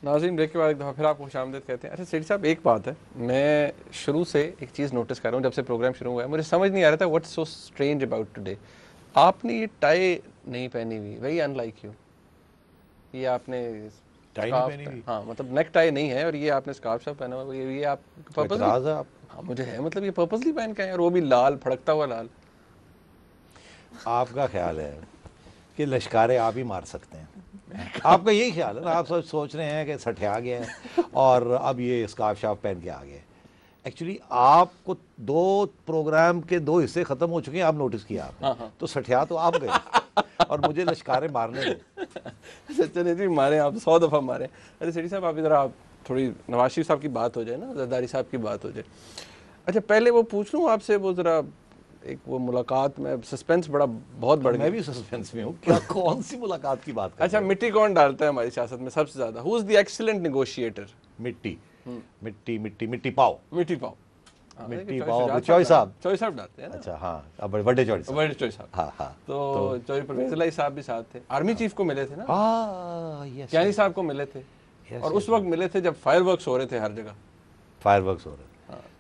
नाज़रीन, ब्रेक के बाद एक दफ़ा फिर आपको खुशामदीद कहते हैं। अच्छा सेठी साहब, एक बात है, मैं शुरू से एक चीज़ नोटिस कर रहा हूँ जब से प्रोग्राम शुरू हुआ है, मुझे समझ नहीं आ रहा था what's so strange about today. आपने ये टाई नहीं पहनी हुई, वेरी अनलाइक यू। ये आपने टाई नहीं स्कार्फ, पहनी हुई? हाँ मतलब नेक टाई नहीं है, और ये आपने स्कार्फ सब पहना हुआ, ये आप कोई पर्पसली? एतराज़ है आप? हाँ मुझे है, मतलब ये पर्पसली पहन के आए, और वो भी लाल, फड़कता हुआ लाल। आपका ख्याल है कि लश्कारे आप ही मार सकते हैं? आपका यही ख्याल है ना? आप सोच रहे हैं कि सठिया गया है और अब ये स्कार्फ शार्फ पहन के आ गए। एक्चुअली आपको दो प्रोग्राम के दो हिस्से खत्म हो चुके हैं, आप नोटिस किया आपने। हाँ, हाँ। तो सठिया तो आप गए और मुझे लश्कारे मारने दो। चलिए जी, मारे आप 100 दफ़ा मारे। अरे सेठी साहब, आप इधर, आप थोड़ी नवाज शरीफ साहब की बात हो जाए ना, जरदारी साहब की बात हो जाए। अच्छा पहले वो पूछ लूँ आपसे, वो ज़रा एक वो मुलाकात में सस्पेंस बहुत बढ़ गया। मैं भी सस्पेंस में हूँ। क्या कौन सी मुलाकात की बात कर अच्छा, रहे हो? मिट्टी कौन डालता है हमारी सियासत में सबसे ज़्यादा? Who is the excellent negotiator? मिट्टी मिट्टी मिट्टी मिट्टी पाओ। मिट्टी पाओ। हाँ, मिट्टी देखिए, पाओ चौई साहब। चौई साहब डालते हैं ना। अच्छा हाँ, अब बड़े चौड़ी साहब। बड़े चौई साहब। हाँ हाँ। तो चौधरी परवेज़ इलाही साहब भी साथ थे, आर्मी चीफ को मिले थे ना, हाँ यस। क्यानी साहब को मिले थे, Yes, और yes, उस वक्त मिले थे जब फायरवर्क्स हो रहे थे हर जगह। फायरवर्क्स हो रहे थे।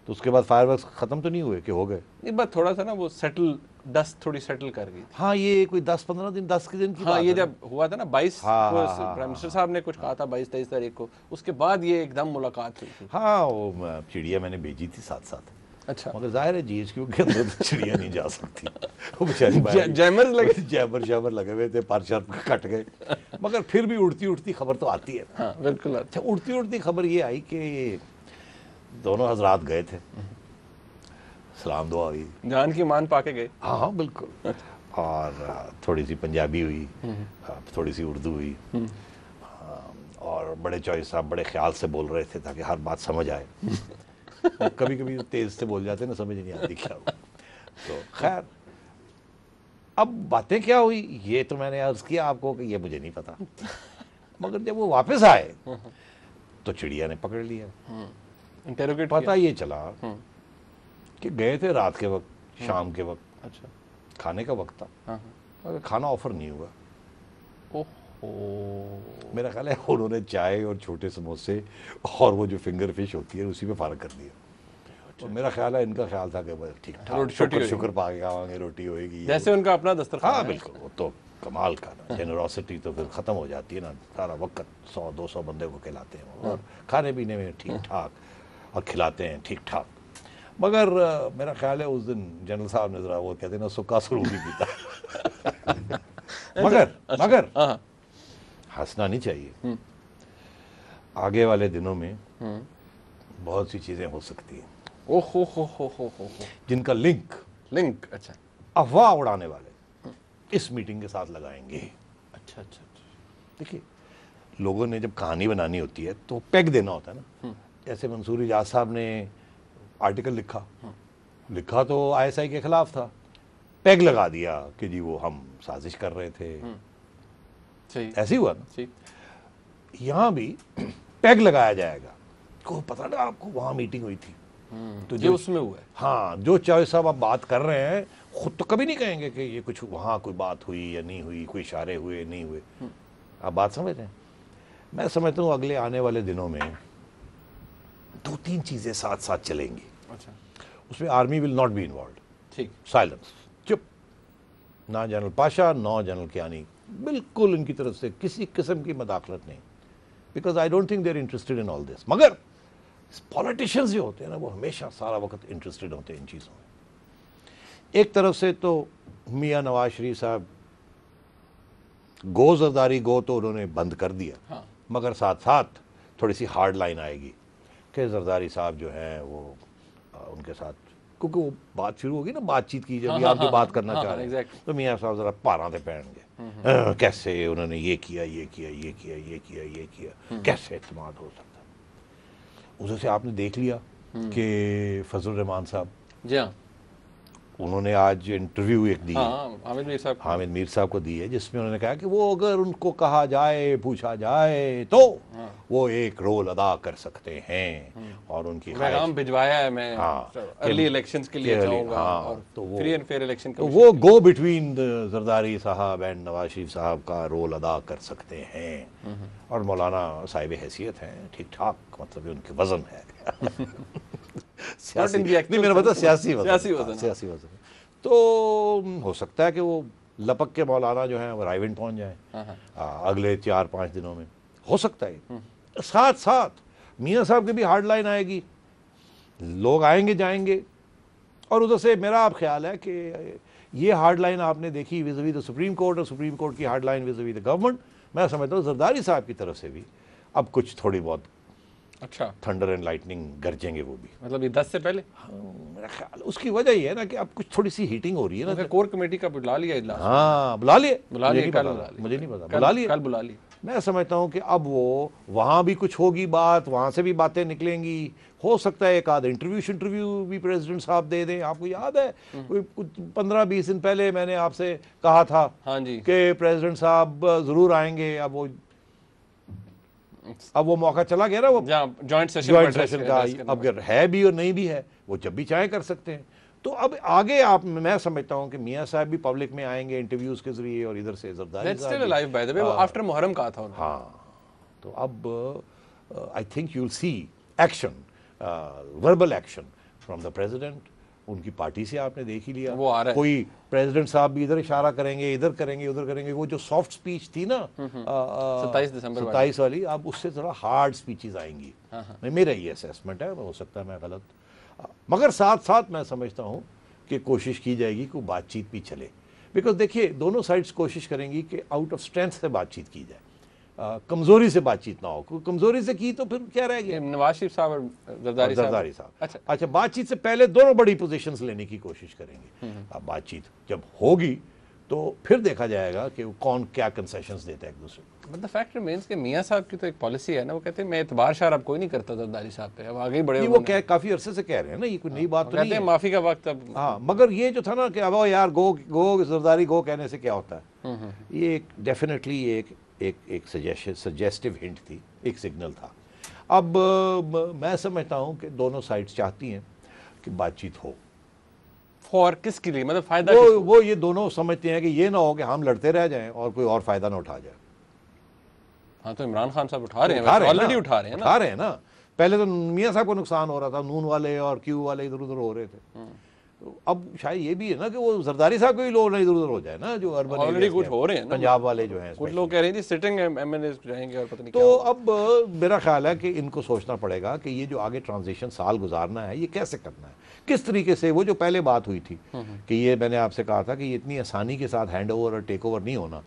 तो उसके बाद फायरवर्क्स खत्म तो नहीं हुए कि हो गए? नहीं, बस थोड़ा सा ना वो सेटल, डस्ट थोड़ी सेटल कर गई थी। हाँ, ये कोई 10-15 दिन, 10 के दिन की हाँ, बात ये है ना? जब हुआ था ना 22 हाँ, को, हाँ, हाँ, प्राइम मिनिस्टर हाँ, साहब ने कुछ कहा था 22-23 तारीख को, उसके बाद ये एकदम मुलाकात हुई थी। हाँ, वो चिड़िया मैंने भेजी थी साथ साथ। अच्छा, मगर जाहिर है जीएचक्यू के अंदर तो चिड़िया नहीं जा सकती। वो बेचारी जैमर लगे, जैमर लगे हुए थे, पर शर्त कट गए। मगर फिर भी उड़ती उड़ती खबर तो आती है। हाँ बिल्कुल। अच्छा, उड़ती उड़ती खबर ये आई कि दोनों हजरात गए थे, सलाम दुआ हुई, जान की मान पाके गए। हाँ हाँ बिल्कुल। और थोड़ी सी पंजाबी हुई, थोड़ी सी उर्दू हुई, और बड़े चौधरी साहब बड़े ख्याल से बोल रहे थे ताकि हर बात समझ आए। और कभी कभी तेज से बोल जाते ना, समझ नहीं आती क्या हो। तो खैर, अब बातें क्या हुई ये तो मैंने अर्ज किया आपको कि ये मुझे नहीं पता। मगर जब वो वापस आए तो चिड़िया ने पकड़ लिया। इंटेरोगेट पता ये चला कि गए थे रात के वक्त, शाम के वक्त। अच्छा। खाने का वक्त था, हाँ, मगर खाना ऑफर नहीं हुआ। ओहो। मेरा ख्याल है उन्होंने चाय और छोटे समोसे और वो जो फिंगर फिश होती है उसी पे फारग कर दिया। और मेरा ख्याल है इनका ख्याल था कि बस ठीक ठाक शुक्र पा के खावांगे, रोटी होएगी, जैसे उनका अपना दस्तरखान। हाँ बिल्कुल। वो तो कमाल का ना, जेनरोसिटी तो फिर ख़त्म हो जाती है ना। सारा वक्त 100-200 बंदे को खिलाते हैं और खाने पीने में ठीक ठाक, और खिलाते हैं ठीक ठाक। मगर मेरा ख्याल है उस दिन जनरल साहब ने ज़रा वो कहते हैं ना, सुक्का सुरूर भी पीता। मगर हंसना नहीं चाहिए। आगे वाले दिनों में बहुत सी चीज़ें हो सकती हैं ओहो हो जिनका लिंक अच्छा, अफवाह उड़ाने वाले इस मीटिंग के साथ लगाएंगे। अच्छा अच्छा। देखिए, लोगों ने जब कहानी बनानी होती है तो पैग देना होता है ना। जैसे मंसूर इजाज साहब ने आर्टिकल लिखा तो आईएसआई के खिलाफ था, पैग लगा दिया कि जी वो हम साजिश कर रहे थे। सही, ऐसे ही हुआ ना। सही। यहाँ भी पैग लगाया जाएगा को पता ना आपको वहाँ मीटिंग हुई थी, तो जो उसमें हुआ है। हाँ, जो चौधरी साहब आप बात कर रहे हैं खुद तो कभी नहीं कहेंगे कि ये कुछ वहाँ कोई बात हुई या नहीं हुई, कोई इशारे हुए नहीं हुए। आप बात समझ रहे हैं? मैं समझता हूँ अगले आने वाले दिनों में 2-3 चीज़ें साथ साथ चलेंगी। अच्छा, उसमें army will not be involve. ठीक। साइलेंस, चुप। ना जनरल पाशा, ना जनरल कियानी, बिल्कुल इनकी तरफ से किसी किस्म की मदाखलत नहीं, because I don't think they are interested in all this. मगर पॉलिटिशियंस जो होते हैं ना, वो हमेशा सारा वक्त इंटरेस्टेड होते हैं इन चीज़ों में। एक तरफ से तो मियाँ नवाज शरीफ साहब गो जरदारी गो तो उन्होंने बंद कर दिया। हाँ। मगर साथ साथ थोड़ी सी हार्ड लाइन आएगी कि जरदारी साहब जो हैं वो उनके साथ, क्योंकि वो बात शुरू होगी ना, बातचीत की जब आप जो बात करना चाह रहे हैं, तो मियाँ साहब जरा पारा थे पहनगे, कैसे उन्होंने ये किया, ये किया, ये किया, ये किया, ये किया, कैसे इत्मीनान हो सकता। उसे से आपने देख लिया कि फजल रहमान साहब जी हाँ, उन्होंने आज इंटरव्यू एक दी है, हाँ हामिद मीर साहब, हामिद मीर साहब को दी है, जिसमें उन्होंने कहा कि वो अगर उनको कहा जाए, पूछा जाए तो वो एक रोल अदा कर सकते हैं, और उनकी पैगाम भिजवाया है मैं अर्ली इलेक्शंस के लिए चाहूंगा, और तो वो फ्री एंड फेयर इलेक्शन तो वो गो बिटवीन जरदारी साहब एंड नवाज शरीफ साहब का रोल अदा कर सकते हैं, और मौलाना साहिब हैसियत हैं, ठीक ठाक, मतलब उनके वजन है सियासी नहीं, मेरा मतलब सियासी वजन। तो हो सकता है कि वो लपक के मौलाना जो है वो रायविंड पहुंच जाए अगले 4-5 दिनों में, हो सकता है। साथ साथ मियाँ साहब की भी हार्ड लाइन आएगी, लोग आएंगे जाएंगे, और उधर से मेरा आप ख्याल है कि ये हार्ड लाइन आपने देखी विज़-विज़ द सुप्रीम कोर्ट, और सुप्रीम कोर्ट की हार्ड लाइन विज़-विज़ द गवर्नमेंट। मैं समझता हूँ जरदारी साहब की तरफ से भी अब कुछ थोड़ी बहुत अच्छा थंडर एंड लाइटनिंग गरजेंगे वो भी, मतलब ये 10 से पहले। हाँ, मेरा ख्याल उसकी वजह ये है ना कि अब कुछ थोड़ी सी हीटिंग हो रही है ना। कोर कमेटी का बुला लिया इजलास, हाँ बुला लिए, मुझे नहीं पता, बुला लिए, कल बुला ली। मैं समझता हूँ कि अब वो वहाँ भी कुछ होगी बात, वहाँ से भी बातें निकलेंगी, हो सकता है एक आध इंटरव्यू भी प्रेसिडेंट साहब दे दें। आपको याद है कोई कुछ 15-20 दिन पहले मैंने आपसे कहा था हाँ जी कि प्रेसिडेंट साहब जरूर आएंगे, अब वो मौका चला गया ना, वो जॉइंट सेशन का अब है भी और नहीं भी है, वो जब भी चाहे कर सकते हैं। तो अब आगे आप, मैं समझता हूँ कि मियाँ साहब भी पब्लिक में आएंगे इंटरव्यूज के जरिए, और इधर से जरदारी साहब वो आफ्टर मुहर्रम कहा था उन्होंने। हाँ, तो अब I think you will see action, verbal action from the president. उनकी पार्टी से आपने देख ही लिया, वो आ रहा है। कोई प्रेसिडेंट साहब भी इधर इशारा करेंगे, इधर करेंगे, उधर करेंगे। वो जो सॉफ्ट स्पीच थी ना 27 दिसंबर 27 वाली, अब उससे थोड़ा हार्ड स्पीचेस आएंगी। मेरा ये असेसमेंट है, हो सकता है मैं गलत, मगर साथ साथ मैं समझता हूँ कि कोशिश की जाएगी कि बातचीत भी चले। बिकॉज देखिए दोनों साइड्स कोशिश करेंगी कि आउट ऑफ स्ट्रेंथ से बातचीत की जाए, कमजोरी से बातचीत ना हो। कमजोरी से की तो फिर क्या रह गया? नवाज शरीफ साहब और जरदारी साहब। अच्छा, बातचीत से पहले दोनों बड़ी पोजीशंस लेने की कोशिश करेंगे। अब बातचीत जब होगी तो फिर देखा जाएगा कि वो कौन क्या कंसेशंस देता है एक दूसरे को। बट द फैक्ट रिमेंस कि मियाँ साहब की तो एक पॉलिसी है ना, वो कहते हैं मैं एतबार शार अब कोई नहीं करता जरदारी साहब पे, अब आगे बढ़े। वो काफी अरसे से कह रहे हैं ना, ये कोई नई बात तो नहीं है, माफी का वक्त अब। हाँ, मगर ये जो था ना कि अब यार गो जरदारी गो कहने से क्या होता है, ये एक डेफिनेटली एक सजेस्टिव हिंट थी, एक सिग्नल था। अब मैं समझता हूँ कि दोनों साइड्स चाहती हैं कि बातचीत हो। फॉर किसके लिए, मतलब फायदा वो ये दोनों समझते हैं कि ये ना हो कि हम लड़ते रह जाएं और कोई और फायदा ना उठा जाए। हाँ, तो इमरान खान साहब उठा रहे हैं, ऑलरेडी उठा रहे हैं ना। पहले तो मियाँ साहब को नुकसान हो रहा था, नून वाले और क्यू वाले इधर उधर हो रहे थे। तो अब शायद ये भी है ना कि वो जरदारी साहब को ही लोग इधर उधर हो जाए ना, जो अर्बन ऑलरेडी कुछ हो रहे हैं ना, पंजाब वाले जो हैं, कुछ लोग कह रहे हैं सिटिंग एमएनए जाएंगे और पता नहीं। तो अब मेरा ख्याल है कि इनको सोचना पड़ेगा कि ये जो आगे ट्रांजिशन साल गुजारना है, ये कैसे करना है, किस तरीके से। वो जो पहले बात हुई थी कि ये मैंने आपसे कहा था कि ये इतनी आसानी के साथ हैंड ओवर और टेक ओवर नहीं होना,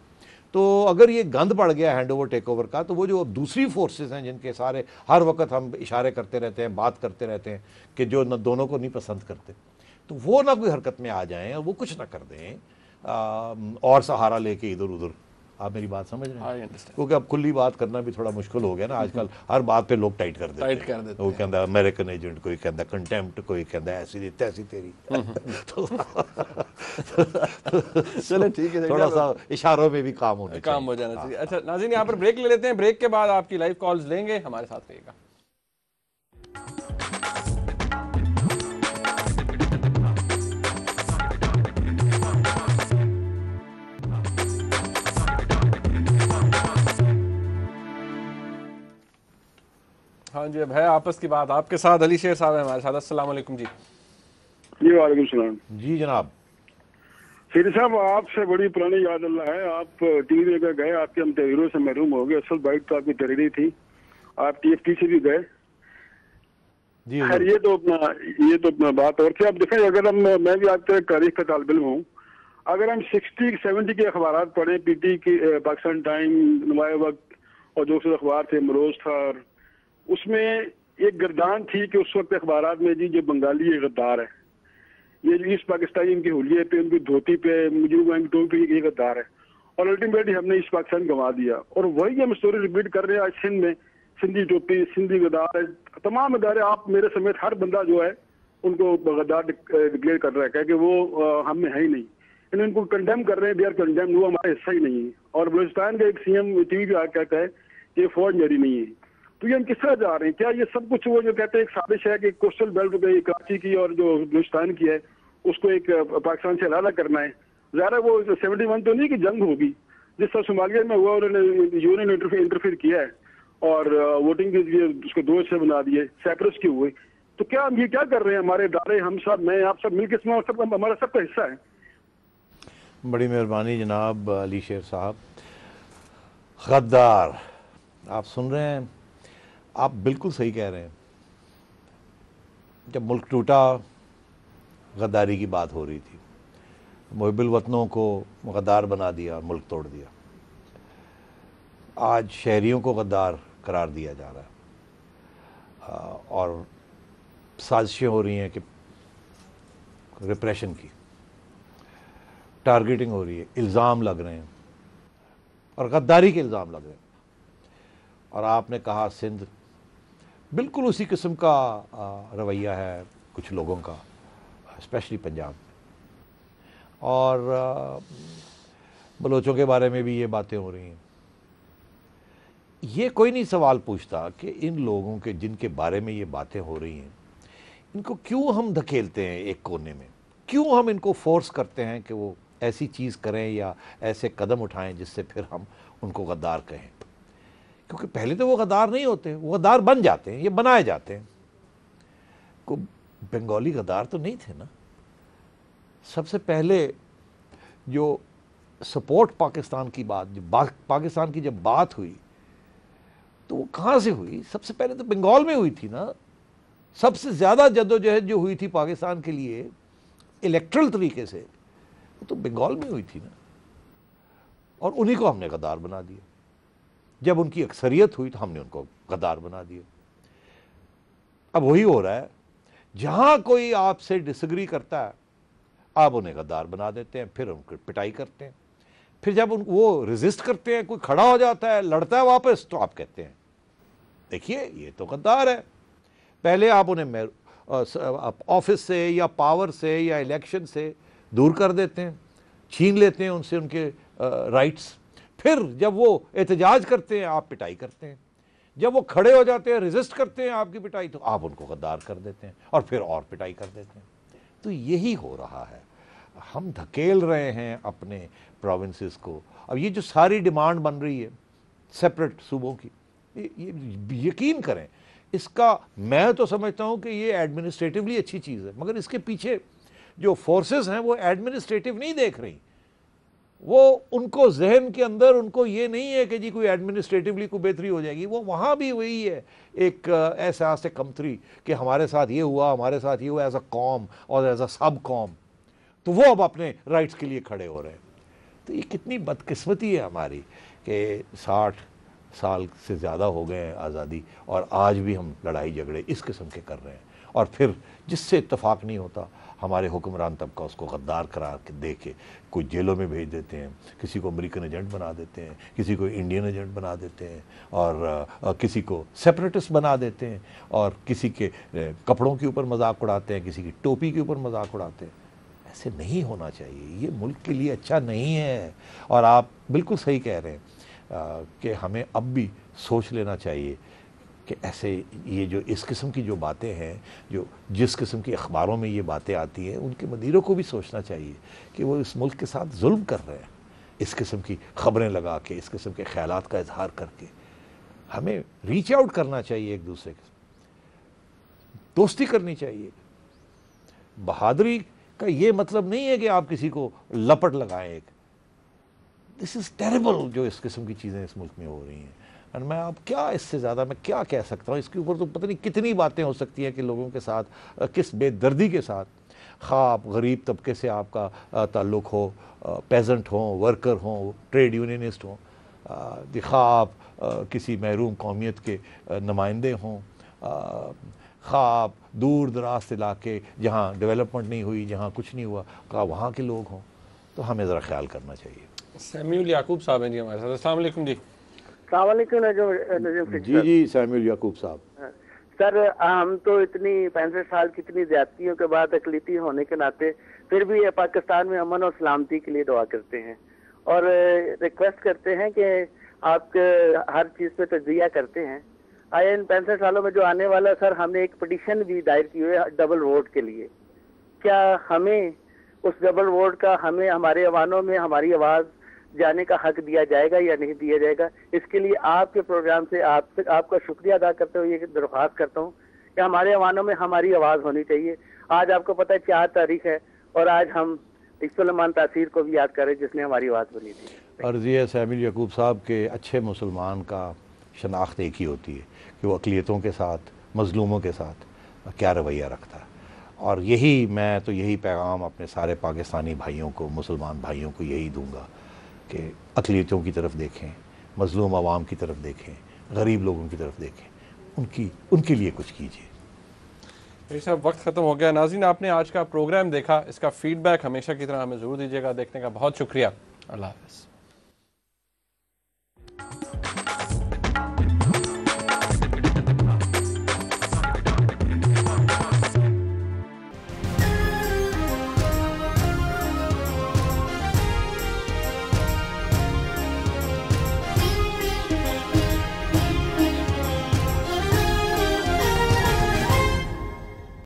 तो अगर ये गंद पड़ गया हैंड ओवर टेक ओवर का, तो वो जो दूसरी फोर्सेस हैं जिनके सारे हर वक्त हम इशारे करते रहते हैं, बात करते रहते हैं कि जो न दोनों को नहीं पसंद करते, तो वो ना कोई हरकत में आ जाएं और वो कुछ ना कर दें और सहारा लेके इधर उधर। आप मेरी बात समझ रहे हैं? क्योंकि अब खुली बात करना भी थोड़ा मुश्किल हो गया ना आजकल, हर बात पे लोग टाइट कर देते हैं। वो कहता है अमेरिकन एजेंट, कोई कहता है कंटेम्प्ट, कोई कहता है ऐसी तैसी तेरी। चलो ठीक है, थोड़ा सा इशारों में भी काम हो जाना चाहिए। अच्छा नाज़रीन, यहाँ पर ब्रेक ले लेते हैं, ब्रेक के बाद आपकी लाइव कॉल्स लेंगे, हमारे साथ रहिएगा। हाँ जी, अब है आपस की बात आपके साथ। अली शेर साहब है हमारे साथ। अस्सलाम वालेकुम जी। जी वालेकुम सलाम। जी जनाब। शेर साहब, आपसे बड़ी पुरानी याद अल्लाह है, आप टीवी में गए, आपके हम तहरीरों से महरूम हो गए। असल बाइट तो आपकी तहरीरी थी, आप टीएफटी से भी गए। खैर ये तो अपना बात और थी। अब देखें, अगर हम, मैं भी आपके तारीख का तालिब इल्म हूँ, अगर हम 60-70 के अखबार पढ़े, पीटी की, पाकिस्तान टाइम, नुमाए वक्त और जो अखबार थे, मरोज था, उसमें एक गर्दान थी कि उस वक्त अखबार में जी जो बंगाली ये गद्दार है, ये जो ईस्ट पाकिस्तानी इनके हुलिये पे, उनकी धोती पे, मुजरिम टोपी पे ये गद्दार है। और अल्टीमेटली हमने ईस्ट पाकिस्तान गंवा दिया। और वही हम स्टोरी रिपीट कर रहे हैं आज सिंध में। सिंधी टोपी, सिंधी गद्दार है, तमाम इदारे, आप मेरे समेत हर बंदा जो है उनको गद्दार डिक्लेयर कर रहा है, कह कि वो हम में है ही नहीं। इनको कंडेम कर रहे हैं, दे आर कंडेम, वो हमारा हिस्सा ही नहीं है। और बलूचिस्तान का एक सीएम टीवी पे आकर कहता है कि ये फौज मेरी नहीं है। तो ये हम किस तरह जा रहे हैं? क्या ये सब कुछ वो जो कहते हैं एक साजिश है कि कोस्टल बेल्ट पे कराची की और जो बलूचिस्तान की है उसको एक पाकिस्तान से अलग करना है? ज़ाहिर है वो 71 तो नहीं कि जंग होगी, जिस तरह सोमालिया में हुआ उन्होंने यूएन इंटरफेयर किया है और वोटिंग के लिए उसको 2 हिस्से बना दिए, साइप्रस के हुए। तो क्या हम ये क्या कर रहे हैं? हमारे इदारे, हम सब, मैं आप सब मिलकर इसमें सब हमारा सबका हिस्सा है। बड़ी मेहरबानी जनाब अली शेर साहब। गद्दार, आप सुन रहे हैं, आप बिल्कुल सही कह रहे हैं। जब मुल्क टूटा गद्दारी की बात हो रही थी, मुहिब्बुल वतनों को गद्दार बना दिया, मुल्क तोड़ दिया। आज शहरियों को गद्दार करार दिया जा रहा है और साजिशें हो रही हैं कि रिप्रेशन की, टारगेटिंग हो रही है, इल्ज़ाम लग रहे हैं और गद्दारी के इल्ज़ाम लग रहे हैं। और आपने कहा सिंध, बिल्कुल उसी किस्म का रवैया है कुछ लोगों का, स्पेशली पंजाब में। और बलोचों के बारे में भी ये बातें हो रही हैं। ये कोई नहीं सवाल पूछता कि इन लोगों के जिनके बारे में ये बातें हो रही हैं, इनको क्यों हम धकेलते हैं एक कोने में, क्यों हम इनको फोर्स करते हैं कि वो ऐसी चीज़ करें या ऐसे कदम उठाएं जिससे फिर हम उनको गद्दार कहें। क्योंकि पहले तो वो गद्दार नहीं होते, वो गद्दार बन जाते हैं, ये बनाए जाते हैं। को बंगाली गद्दार तो नहीं थे ना। सबसे पहले जो सपोर्ट पाकिस्तान की बात, पाकिस्तान की जब बात हुई तो वो कहाँ से हुई? सबसे पहले तो बंगाल में हुई थी ना। सबसे ज़्यादा जद्दोजहद जो हुई थी पाकिस्तान के लिए इलेक्ट्रल तरीके से, वो तो बंगाल में हुई थी ना। और उन्हीं को हमने गद्दार बना दिया। जब उनकी अक्सरियत हुई तो हमने उनको गद्दार बना दिया। अब वही हो रहा है, जहां कोई आपसे डिसएग्री करता है आप उन्हें गद्दार बना देते हैं, फिर उनको पिटाई करते हैं। फिर जब वो रेजिस्ट करते हैं, कोई खड़ा हो जाता है, लड़ता है वापस, तो आप कहते हैं देखिए ये तो गद्दार है। पहले आप उन्हें ऑफिस से या पावर से या इलेक्शन से दूर कर देते हैं, छीन लेते हैं उनसे उनके राइट्स। फिर जब वो एहतजाज करते हैं आप पिटाई करते हैं। जब वो खड़े हो जाते हैं, रेजिस्ट करते हैं आपकी पिटाई, तो आप उनको गद्दार कर देते हैं और फिर और पिटाई कर देते हैं। तो यही हो रहा है, हम धकेल रहे हैं अपने प्रोविंसेस को। अब ये जो सारी डिमांड बन रही है सेपरेट सूबों की, ये यकीन करें, इसका मैं तो समझता हूँ कि ये एडमिनिस्ट्रेटिवली अच्छी चीज़ है, मगर इसके पीछे जो फोर्सेस हैं वो एडमिनिस्ट्रेटिव नहीं देख रही। वो उनको जहन के अंदर उनको ये नहीं है कि जी कोई एडमिनिस्ट्रेटिवली कोई बेहतरी हो जाएगी। वो वहाँ भी वही है, एक ऐसा से कमतरी कि हमारे साथ ये हुआ, हमारे साथ ये हुआ, एज अ कॉम और एज अ सब कॉम। तो वो अब अपने राइट्स के लिए खड़े हो रहे हैं। तो ये कितनी बदकिस्मती है हमारी कि 60 साल से ज़्यादा हो गए हैं आज़ादी और आज भी हम लड़ाई झगड़े इस किस्म के कर रहे हैं। और फिर जिससे इत्तेफाक नहीं होता हमारे हुक्मरान तबका उसको गद्दार करार के दे के कोई जेलों में भेज देते हैं, किसी को अमेरिकन एजेंट बना देते हैं, किसी को इंडियन एजेंट बना देते हैं और किसी को सेपरेटिस्ट बना देते हैं और किसी के कपड़ों के ऊपर मजाक उड़ाते हैं, किसी की टोपी के ऊपर मजाक उड़ाते हैं। ऐसे नहीं होना चाहिए, ये मुल्क के लिए अच्छा नहीं है। और आप बिल्कुल सही कह रहे हैं कि हमें अब भी सोच लेना चाहिए कि ऐसे ये जो इस किस्म की जो बातें हैं, जो जिस किस्म की अखबारों में ये बातें आती हैं, उनके मदीरों को भी सोचना चाहिए कि वो इस मुल्क के साथ जुल्म कर रहे हैं। इस किस्म की खबरें लगा के, इस किस्म के ख्यालात का इजहार करके हमें रीच आउट करना चाहिए, एक दूसरे के दोस्ती करनी चाहिए। बहादुरी का ये मतलब नहीं है कि आप किसी को लपट लगाएं। एक दिस इज़ टेरेबल जो इस किस्म की चीज़ें इस मुल्क में हो रही हैं। और मैं अब क्या इससे ज़्यादा मैं क्या कह सकता हूँ, इसके ऊपर तो पता नहीं कितनी बातें हो सकती हैं कि लोगों के साथ किस बेदर्दी के साथ, खा आप गरीब तबके से आपका ताल्लुक़ हो, पेजेंट हो, वर्कर हो, ट्रेड यूनियनिस्ट हो, खा आप किसी महरूम कौमियत के नुमाइंदे हों, खा आप दूर दराज इलाके जहाँ डेवलपमेंट नहीं हुई, जहाँ कुछ नहीं हुआ, का वहाँ के लोग हों। तो हमें ज़रा ख्याल करना चाहिए। सैम्यूल याकूब साहब हैं जी हमारे साथ। अस्सलाम वालेकुम जी। सलाम वालेकुम नजीम जी जी सैम्यूल याकूब साहब। सर हम तो इतनी 65 साल की इतनी ज्यादतियों के बाद अकलीती होने के नाते फिर भी ये पाकिस्तान में अमन और सलामती के लिए दुआ करते हैं और रिक्वेस्ट करते हैं कि आप हर चीज पे तजिया करते हैं। आए इन 65 सालों में जो आने वाला, सर हमने एक पिटीशन भी दायर की हुई है डबल वोट के लिए। क्या हमें उस डबल वोट का, हमें हमारे अवानों में हमारी आवाज जाने का हक दिया जाएगा या नहीं दिया जाएगा? इसके लिए आपके प्रोग्राम से आपका शुक्रिया अदा करते हुए ये दरख्वास्त करता हूँ कि हमारे अवानों में हमारी आवाज होनी चाहिए। आज आपको पता है 4 तारीख है और आज हम सुलेमान तासीर को भी याद करें जिसने हमारी आवाज बनी थी। अर्ज़ी है सामिल यकूब साहब के अच्छे मुसलमान का शनाख्त एक ही होती है कि वो अक़लियतों के साथ, मज़लूमों के साथ क्या रवैया रखता है। और यही पैगाम अपने सारे पाकिस्तानी भाइयों को, मुसलमान भाइयों को यही दूंगा कि अक़लियतों की तरफ देखें, मज़लूम आवाम की तरफ देखें, गरीब लोगों की तरफ देखें, उनके लिए कुछ कीजिए। ये सब वक्त ख़त्म हो गया। नाज़रीन, आपने आज का प्रोग्राम देखा, इसका फीडबैक हमेशा की तरह हमें ज़रूर दीजिएगा। देखने का बहुत शुक्रिया। अल्लाह हाफ़िज़।